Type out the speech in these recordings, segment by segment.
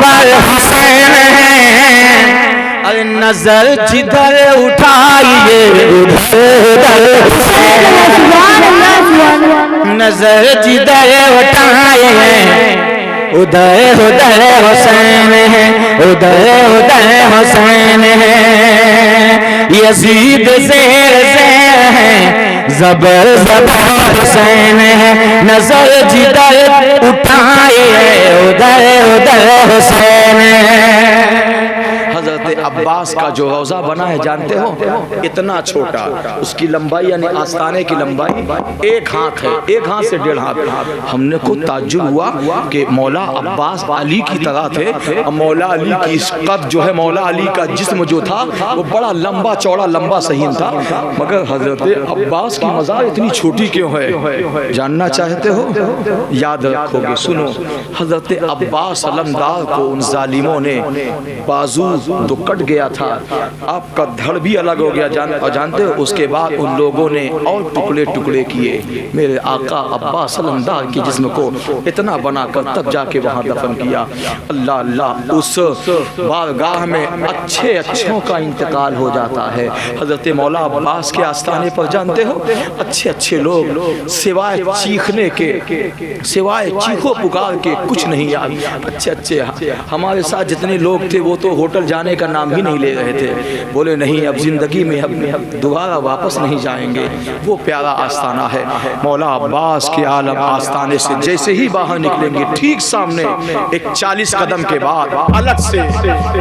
زبر حسین ہیں، اور نظر جدھر اٹھائیے ادھر حسین، نظر جدھر اٹھائیے ادھر حسین ہے، ادھر حسین ہے، یزید زیر ہے، زبر حسین ہے، نظر جدھر اٹھائیے ادھر حسین ہے۔ حضرت عباس کا جو روضہ بنا ہے جانتے ہو، اتنا چھوٹا، اس کی لمبائی یعنی آستانے کی لمبائی ایک ہاتھ ہے، ایک ہاتھ سے 1.5 ہاتھ۔ ہم نے کو تعجب ہوا کہ مولا عباس علی کی طرح تھے، اور مولا علی کی قد جو ہے، مولا علی کا جسم جو تھا وہ بڑا لمبا چوڑا لمبا صحیح تھا، مگر حضرت عباس کی مزار اتنی چھوٹی کیوں ہے؟ جاننا چاہتے ہو؟ یاد رکھو گے، سنو، حضرت عباس علمدار کو ان ظالموں نے بازو تو کٹ گیا تھا، آپ کا دھڑ بھی الگ ہو گیا، اور جانتے ہو اس کے بعد ان لوگوں نے اور ٹکڑے ٹکڑے کیے میرے آقا عباس علمدار کے جسم کو اتنا بنا کر تب جا کے وہاں دفن کیا۔ اللہ اللہ، اس بارگاہ میں اچھے اچھوں کا انتقال ہو جاتا ہے۔ حضرت مولا عباس کے آستانے پر جانتے ہو اچھے اچھے لوگ سوائے چیخنے کے، سوائے چیخو پکار کے کچھ نہیں یاد، اچھے اچھے ہمارے ساتھ جتنے لوگ تھے وہ تو ہوٹل جانے کا نام ہی نہیں لے رہے تھے، بولے نہیں اب زندگی میں دوبارہ واپس نہیں جائیں گے۔ وہ پیارا آستانہ ہے مولا عباس کے عالم آستانے سے جیسے ہی باہر نکلیں گے ٹھیک سامنے ایک 40 قدم کے بعد الگ سے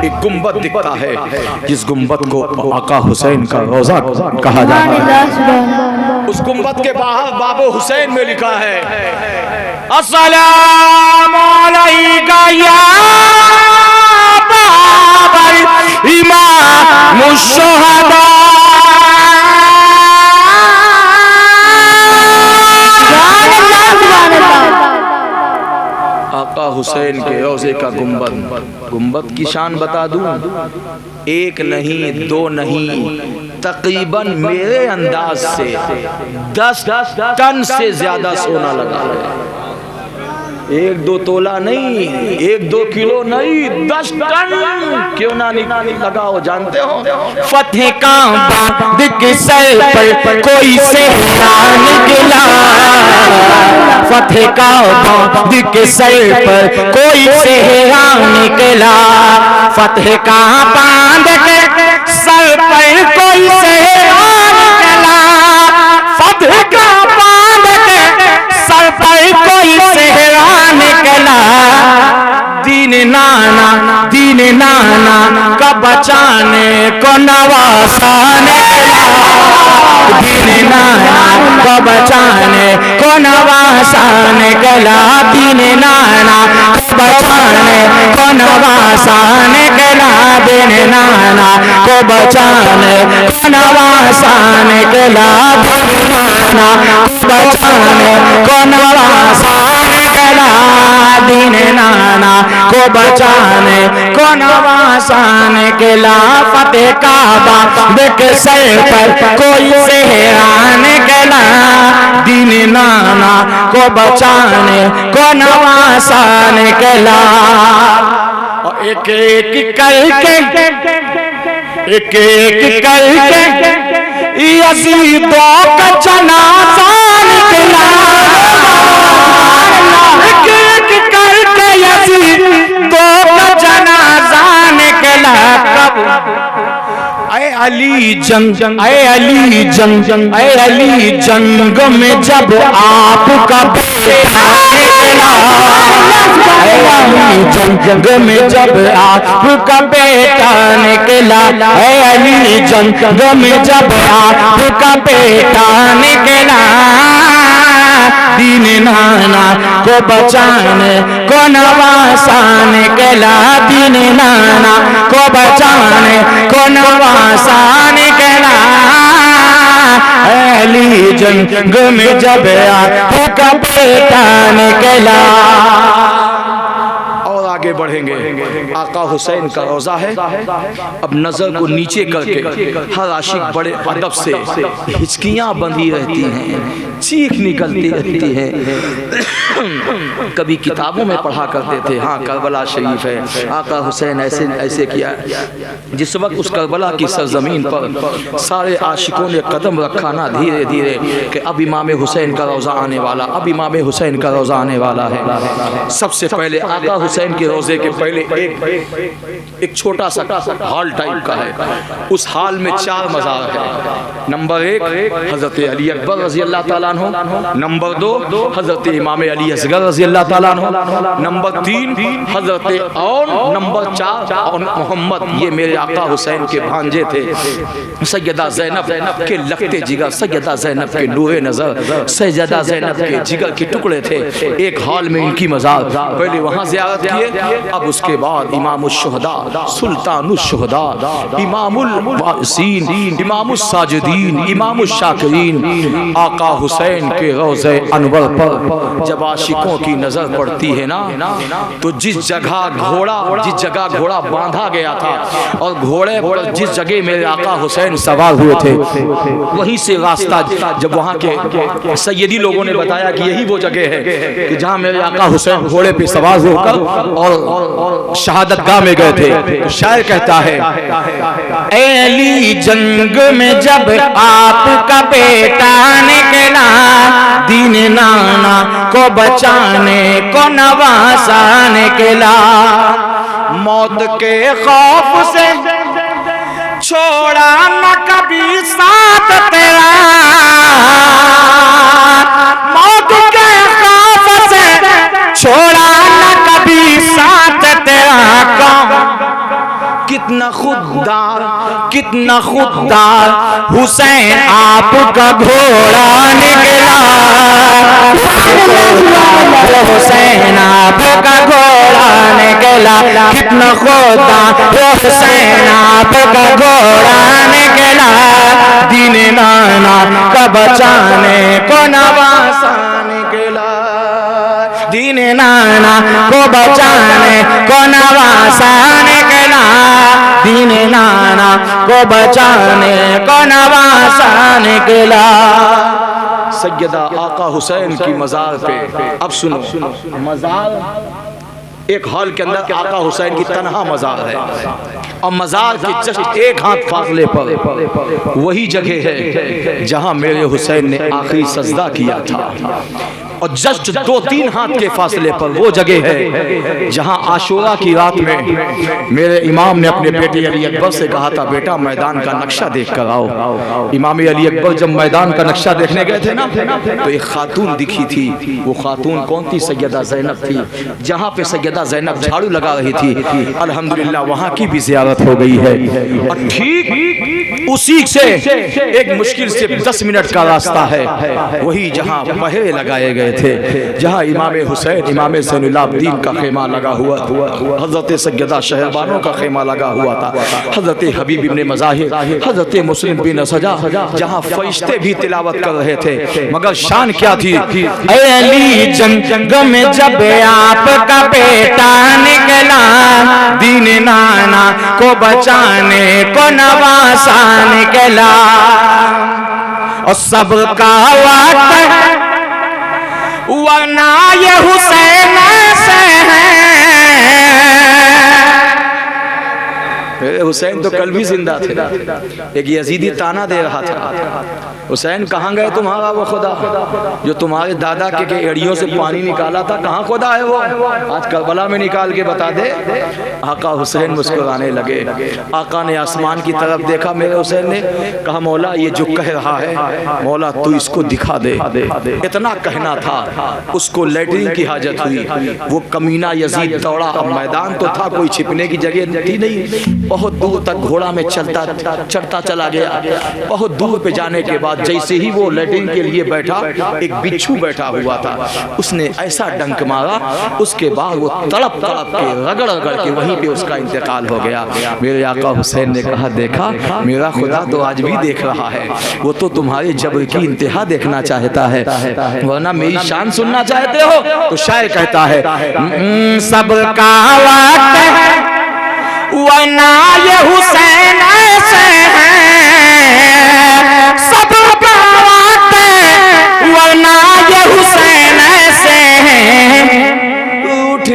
ایک گنبد دکھتا ہے، جس گنبد کو آقا حسین کا روضہ کہا جاتا ہے۔ اس گنبد کے باہر باب حسین میں لکھا ہے السلام علیکہ یا امام الشہداء، آقا حسین کے روضے کا گنبد۔ گنبد کی شان بتا دوں، 1 نہیں 2 نہیں، تقریباً میرے انداز سے 10 ٹن سے زیادہ سونا لگا ہے۔ 1-2 تولہ نہیں، 1-2 کلو نہیں، 10 ٹن کیوں نہ لگا ہو جانتے ہو؟ فتح کا باد کے سر پر کوئی صحرا نکلا، فتح کا باد کے سر پر کوئی صحرا نکلا، فتح کا باندھ کے سر پر کوئی صحرا نکلا، فتح کا باندھ کے سر پر کوئی صحرا نکلا، دین نانا کا بچانے کو نواسا نکلا، دین نانا کو بچانے کو نواسا نکلا، دین نانا کو بچانے کو نواسا نکلا، دین نانا کو بچانے کو نواسا نکلا، دین نانا کو بچانے کو نواسا نکلا، دین نانا کو بچانے کو نواسا نکلا، فتح کعبہ کے سر پر کوئی صحرا نکلا، دین نانا کو بچانے کو نواسا نکلا، اور ایک ایک کر کے ایک ایک کر کے یزیدوں کا جنازہ نکلا، ایک ایک کر کے یزیدوں کا جنازہ نکلا، اے علی جنگ، اے علی جنگ، اے علی جنگ میں جب آپ کا بیٹا نکلا، اے علی جنگ میں جب آپ کا بیٹا نکلا، اے علی جنگ میں جب آپ کا بیٹا نکلا، دین نانا کو بچانے کو نواسا نکلا، دین نانا کو بچانے کو نواسا نکلا، علی جنگ میں جب آپ کا بیٹا نکلا۔ اور آگے بڑھیں گے. آقا حسین کا روضہ ہے. اب نظر کو نیچے کر کے ہر عاشق بڑے ادب سے، ہچکیاں بندھی رہتی ہیں، چیخ نکلتی رہتی ہے. کبھی کتابوں میں پڑھا کرتے تھے ہاں کربلا شریف ہے، آقا حسین ایسے ایسے کیا. جس وقت اس کربلا کی سرزمین پر سارے عاشقوں نے قدم رکھا نا دھیرے دھیرے کہ اب امام حسین کا روضہ آنے والا، اب امام حسین کا روضہ آنے والا ہے. سب سے پہلے آقا حسین کے روضے کے پہلے ایک چھوٹا سا ہال ٹائپ کا ہے. اس ہال میں 4 مزار ہیں. نمبر 1 حضرت علی اکبر رضی اللہ تعالیٰ عنہ، نمبر 2 حضرت امام علی اصغر رضی اللہ تعالیٰ عنہ، نمبر 3 حضرت اور نمبر 4 محمد. یہ میرے آقا حسین کے بھانجے تھے. سیدہ زینب کے لگتے جگر، سیدہ زینب کے نور نظر، سیدہ زینب کے جگر کے ٹکڑے تھے. ایک ہال میں ان کی مزار، پہلے وہاں زیارت کیے. اب اس کے بعد امام الشہداء، سلطان الشہداء، امام الوارثین، امام الساجدین، امام الشاکرین، آقا حسین کے روضہ انور پر جب عاشقوں کی نظر پڑتی ہے نا تو جس جگہ گھوڑا باندھا گیا تھا اور گھوڑے پر جس جگہ میرے آقا حسین سوار ہوئے تھے وہیں سے راستہ، جب وہاں کے سیدی لوگوں نے بتایا کہ یہی وہ جگہ ہے کہ جہاں میرے آقا حسین گھوڑے پہ سوار ہو کر اور شہادت گاہ میں گئے تھے. تو شاعر کہتا ہے اے علی جنگ میں جب آپ کا بیٹا نکلا، دین نانا کو بچانے کو نواسا نکلا. موت کے خوف سے چھوڑا نہ کبھی ساتھ تیرا، موت کے خوف سے چھوڑا نہ کبھی ساتھ تیرا. کتنا خوددار، کتنا خوددار حسین آپ کا گھوڑا نکلا. حسین آپ کا گھوڑا نکلا، کتنا خوددار حسین آپ کا گھوڑا نکلا. دین نانا کا بچانے کو نواسا نکلا، دین نانا کو بچانے کو نواسا نکلا، دین نانا کو بچانے کو نواسا نکلا. سیدہ آقا حسین کی مزار پہ اب سنو، مزار ایک ہال کے اندر آقا حسین کی تنہا مزار ہے اور مزار کے جسٹ 1 ہاتھ فاصلے پر وہی جگہ ہے جہاں میرے حسین نے آخری سجدہ کیا تھا. اور جسٹ 2-3 ہاتھ کے فاصلے پر وہ جگہ ہے جہاں عاشورہ کی رات میں میرے امام نے اپنے بیٹے علی اکبر سے کہا تھا بیٹا میدان کا نقشہ دیکھ کر آؤ. امام علی اکبر جب میدان کا نقشہ دیکھنے گئے تھے نا تو ایک خاتون دکھی تھی. وہ خاتون کون تھی؟ سیدہ زینب تھی. جہاں پہ سیدہ زینب جھاڑو لگا رہی تھی الحمدللہ وہاں کی بھی زیارت ہو گئی ہے. اور ٹھیک اسی سے ایک مشکل سے 10 منٹ کا راستہ ہے وہی جہاں پہرے لگائے گئے تھے، جہاں امام حسین امام زین العابدین کا خیمہ لگا ہوا تھا، حضرت سیدہ شہربانو کا خیمہ لگا ہوا تھا، حضرت حبیب ابن مظاہر، حضرت مسلم بن سجا، جہاں فرشتے بھی تلاوت کر رہے تھے. مگر شان کیا تھی؟ اے علی جنگ میں جب آپ کا بیٹا نکلا، دین نانا کو بچانے کو نواسا نکلا. اور سب کا وقت ورنہ یہ حسین سے ہے. حسین تو کل بھی زندہ تھے. ایک یزیدی تانا دے رہا تھا حسین کہاں گئے تمہارا وہ خدا جو تمہارے دادا کے ایڑیوں سے پانی نکالا تھا، کہاں خدا ہے وہ؟ آج کربلا میں نکال کے بتا دے. آقا حسین مسکرانے لگے. آقا نے آسمان کی طرف دیکھا میرے حسین نے، کہا مولا یہ جو کہہ رہا ہے مولا تو اس کو دکھا دے. اتنا کہنا تھا اس کو لیٹرین کی حاجت ہوئی. وہ کمینہ یزید دوڑا. اب میدان تو تھا، کوئی چھپنے کی جگہ تھی نہیں، بہت دور تک گھوڑا میں چڑھتا چلا گیا. بہت دور پہ جانے کے بعد جیسے ہی وہ لیٹرین کے لیے بیٹھا, ایک بچھو بیٹھا ہوا تھا, اس نے ایسا ڈنک مارا, اس کے بعد وہ تڑپ تڑپ کے رگڑ رگڑ کے وہیں پہ اس کا انتقال ہو گیا. میرے آقا حسین نے کہا دیکھا میرا خدا تو آج بھی دیکھ رہا ہے, وہ تو تمہارے جبر کی انتہا دیکھنا چاہتا ہے, ورنہ میری شان سننا چاہتے ہو. تو شاعر کہتا ہے صبر کا وقت ہے ورنہ یہ حسین ایسے ہیں, صبر کا وقت ہے ورنہ یہ حسین ایسے ہیں. اٹھ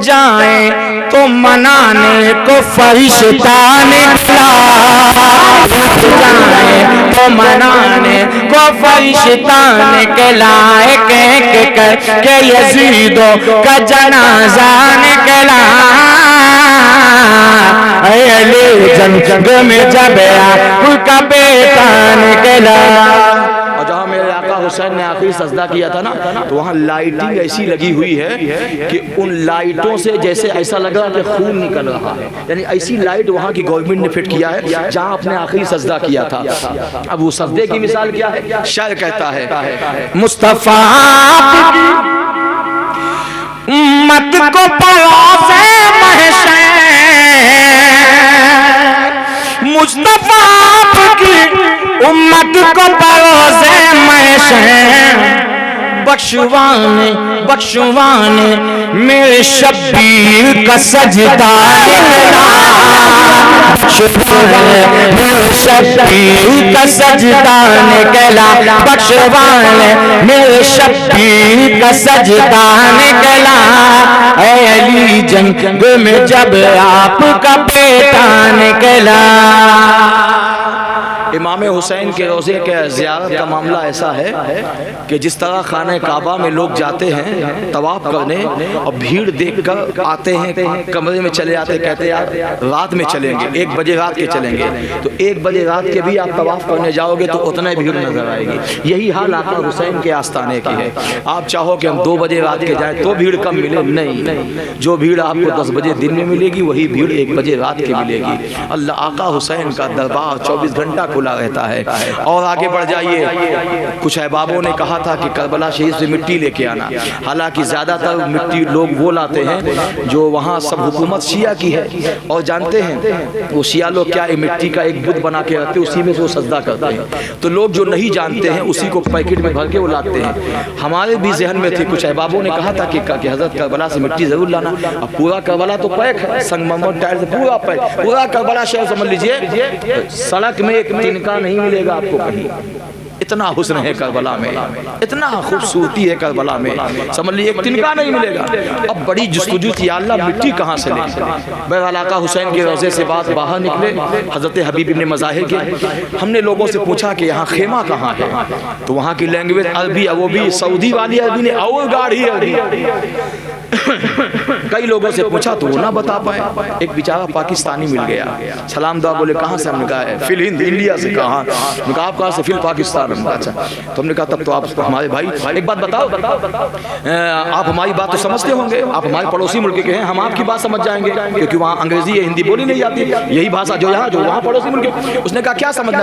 جائیں تو منانے کو فرشتہ نکلا, اٹھ جائیں تو منانے کو فرشتہ نکلا, ایک کر کے یزیدوں کا جنازہ نکلا. علی جنگ میں جب آپ کا بیٹا نکلا. اور جہاں میرے آقا حسین نے آخری سجدہ کیا تھا نا, تو وہاں لائٹنگ ایسی لگی ہوئی ہے کہ ان لائٹوں سے جیسے ایسا لگ رہا کہ خون نکل رہا ہے. یعنی ایسی لائٹ وہاں کی گورنمنٹ نے فٹ کیا ہے جہاں اپنے آخری سجدہ کیا تھا. اب وہ سجدے کی مثال کیا ہے؟ شاعر کہتا ہے مصطفیٰ امت کو پڑوس محشر, مصطفیٰ کی امت کو پڑوس محشر, بخشوان میرے شبیر کا سجدہ نکلا, شبیر کا سجدہ نکلا, بخشوان میرے شبیر کا سجدہ نکلا. اے علی جنگ میں جب آپ کا بیٹا نکلا. امام حسین کے روضے کے زیارت کا معاملہ ایسا ہے کہ جس طرح خانہ کعبہ میں لوگ جاتے ہیں طواف کرنے اور بھیڑ دیکھ کر آتے ہیں, کمرے میں چلے آتے, کہتے ہیں رات میں چلیں گے, 1 بجے رات کے چلیں گے, تو 1 بجے رات کے بھی آپ طواف کرنے جاؤ گے تو اتنا بھیڑ نظر آئے گی. یہی حال آقا حسین کے آستانے کی ہے. آپ چاہو کہ ہم 2 بجے رات کے جائیں تو بھیڑ کم ملے, نہیں, جو بھیڑ آپ کو 10 بجے دن میں ملے گی وہی بھیڑ 1 بجے رات کے ملے گی. اللہ آقا حسین کا دربار 24 گھنٹہ کھلا رہتا ہے. اور آگے بڑھ جائیے, کچھ احبابوں نے کہا تھا کہ کربلا شریف سے مٹی لے کے آنا, حالانکہ زیادہ تر مٹی لوگ وہ لاتے ہیں جو وہاں سب حکومت شیعہ کی ہے, اور جانتے ہیں وہ شیعہ لوگ کیا مٹی کا ایک بت بنا کے رکھتے, اسی میں سے وہ سجدہ کرتے ہیں. تو لوگ جو نہیں جانتے ہیں اسی کو پیکٹ میں بھر کے وہ لاتے ہیں. ہمارے بھی ذہن میں تھے, کچھ احبابوں نے کہا تھا کہ حضرت کربلا سے مٹی ضرور لانا. اب پورا کربلا تو پیک ہے, سنگ مرمر ٹائر سے پورا پیک, پورا کربلا شہر سمجھ لیجئے سڑک میں ایک تنکا نہیں ملے گا آپ کو کہیں. اتنا حسن ہے کربلا میں, اتنا خوبصورتی ہے کربلا میں, سمجھ لیجیے ایک تنکا نہیں ملے گا. اب بڑی جستجو تھی, یا اللہ مٹی کہاں سے لیں. بہرحال آقا حسین کے روضے سے بات باہر نکلے, حضرت حبیب ابن مظاہر کے. ہم نے لوگوں سے پوچھا کہ یہاں خیمہ کہاں ہے, تو وہاں کی لینگویج عربی, وہ بھی سعودی والی عربی نے اور گاڑی عربی. کئی لوگوں سے پوچھا تو وہ نہ بتا پائے. ایک بیچارہ پاکستانی مل گیا, سلام دعا بولے کہاں سے, ہم نے کہا فی الہند انڈیا سے. کہاں؟ ہم نے کہا آپ کہاں سے؟ فی الپاکستان. اچھا, تو ہم نے کہا تب تو آپ ہمارے بھائی, ایک بات بتاؤ, آپ ہماری بات تو سمجھتے ہوں گے, آپ ہمارے پڑوسی ملک کے ہیں, ہم آپ کی بات سمجھ جائیں گے کیونکہ وہاں انگریزی یا ہندی بولی نہیں جاتی, یہی بھاشا جو یہاں, جو وہاں پڑوسی ملک. اس نے کہا کیا سمجھنا.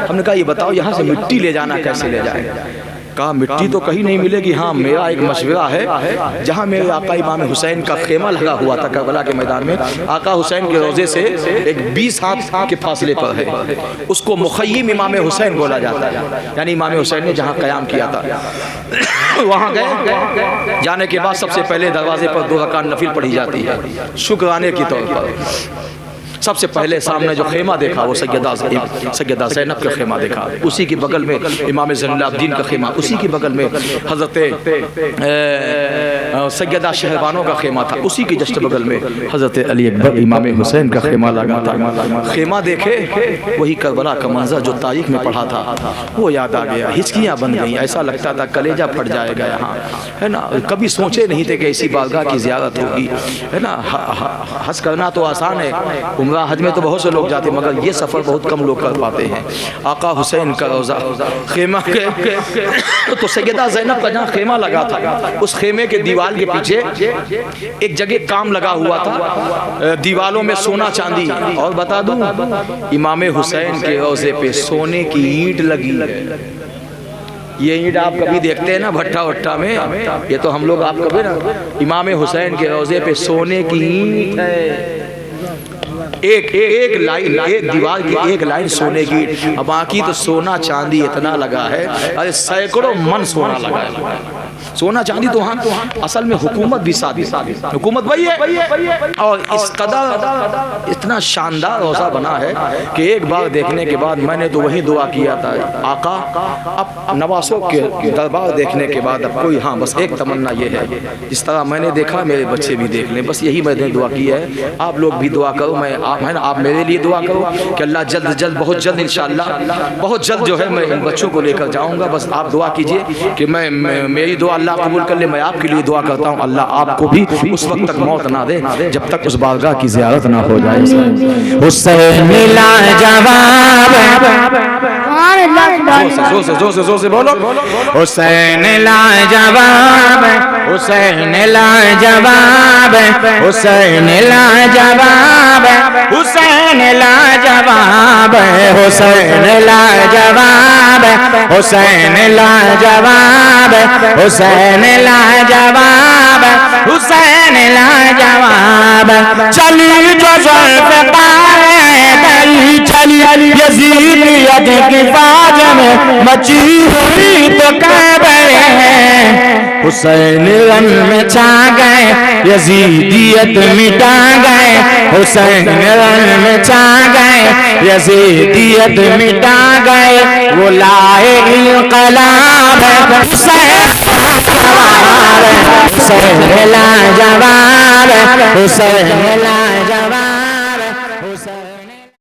ہم نے کہا یہ بتاؤ یہاں سے مٹی لے جانا کیسے لے جائے. کہا مٹی تو کہیں نہیں ملے گی, ہاں میرا ایک مشورہ ہے, جہاں میرے آقا امام حسین کا خیمہ لگا ہوا تھا کربلا کے میدان میں, آقا حسین کے روضے سے ایک 20 ہاتھ کے فاصلے پر ہے, اس کو مخیم امام حسین بولا جاتا ہے. یعنی امام حسین نے جہاں قیام کیا تھا وہاں گئے. جانے کے بعد سب سے پہلے دروازے پر 2 رکعت نفل پڑھی جاتی ہے شکرانے کے طور پر. سب سے پہلے سامنے جو خیمہ دیکھا وہ سیدہ زینب کا خیمہ دیکھا, اسی کی بغل میں امام زین العابدین کا خیمہ, اسی کی بغل میں حضرت سیدہ شہربانو کا خیمہ تھا, اسی کی جسٹ بغل میں حضرت علی اکبر امام حسین کا خیمہ لگا تھا. خیمہ دیکھے, وہی کربلا کا منظر جو تاریخ میں پڑھا تھا وہ یاد آ گیا, ہچکیاں بن گئیں, ایسا لگتا تھا کلیجہ پھٹ جائے گا یہاں, ہے نا. کبھی سوچے نہیں تھے کہ ایسی بارگاہ کی زیارت ہوگی, ہے نا. حج کرنا تو آسان ہے, عمرہ حج میں تو بہت سے لوگ جاتے ہیں مگر یہ سفر بہت کم لوگ کر پاتے ہیں. آقا حسین کا روضہ خیمہ کے تو سیدہ زینب کا جہاں خیمہ لگا تھا اس خیمے کے دیوار کے پیچھے ایک جگہ کام لگا ہوا تھا, دیوالوں میں سونا چاندی. اور بتا دوں امام حسین کے روضے پہ سونے کی اینٹ لگی ہے. یہ اینٹ آپ کبھی دیکھتے ہیں نا بھٹا وٹا میں, یہ تو ہم لوگ آپ کبھی نا امام حسین کے روضے پہ سونے کی اینٹ ہے. ایک لائن, ایک دیوار کی ایک لائن سونے کی, اب باقی تو سونا چاندی اتنا لگا ہے, ارے سینکڑوں من سونا لگا ہے. سونا چاندی تو ہاں اصل میں حکومت بھی ساتھ, حکومت وہی ہے. اور اس قدر اتنا شاندار روضہ بنا ہے کہ ایک بار دیکھنے کے بعد میں نے تو وہی دعا کیا تھا, آقا اب نواسوں کے دربار دیکھنے کے بعد اب کوئی, ہاں بس ایک تمنا یہ ہے جس طرح میں نے دیکھا میرے بچے بھی دیکھ لیں, بس یہی میں نے دعا کی ہے. آپ لوگ بھی دعا کرو, میں آپ میرے لیے دعا کرو کہ اللہ جلد بہت جلد انشاءاللہ بہت جلد جو ہے میں ان بچوں کو لے کر جاؤں گا. بس آپ دعا کیجئے کہ میری دعا اللہ قبول کر لے. میں آپ کے لیے دعا کرتا ہوں اللہ آپ کو بھی اس وقت تک موت نہ دے جب تک اس بارگاہ کی زیارت نہ ہو جائے. حسین لاجواب, زور سے بولو, حسین لاجواب, حسین لاجواب, حسین لاجواب, حسین لاجواب, حسین لاجواب, حسین لاجواب, حسین لاجواب, حسین لاجواب. چلی جو ذوالفقار دل چلی یزیدیت کی فاج میں مچی ہوئی تو کعبے ہیں. حسین غم میں چھا گئے یزیدیت مٹا گئے, حسین غم میں چھا گئے یزیدیت مٹا گئے. وہ لائے انقلاب حسین لاجواب, حسین لاجواب, حسین لاجواب.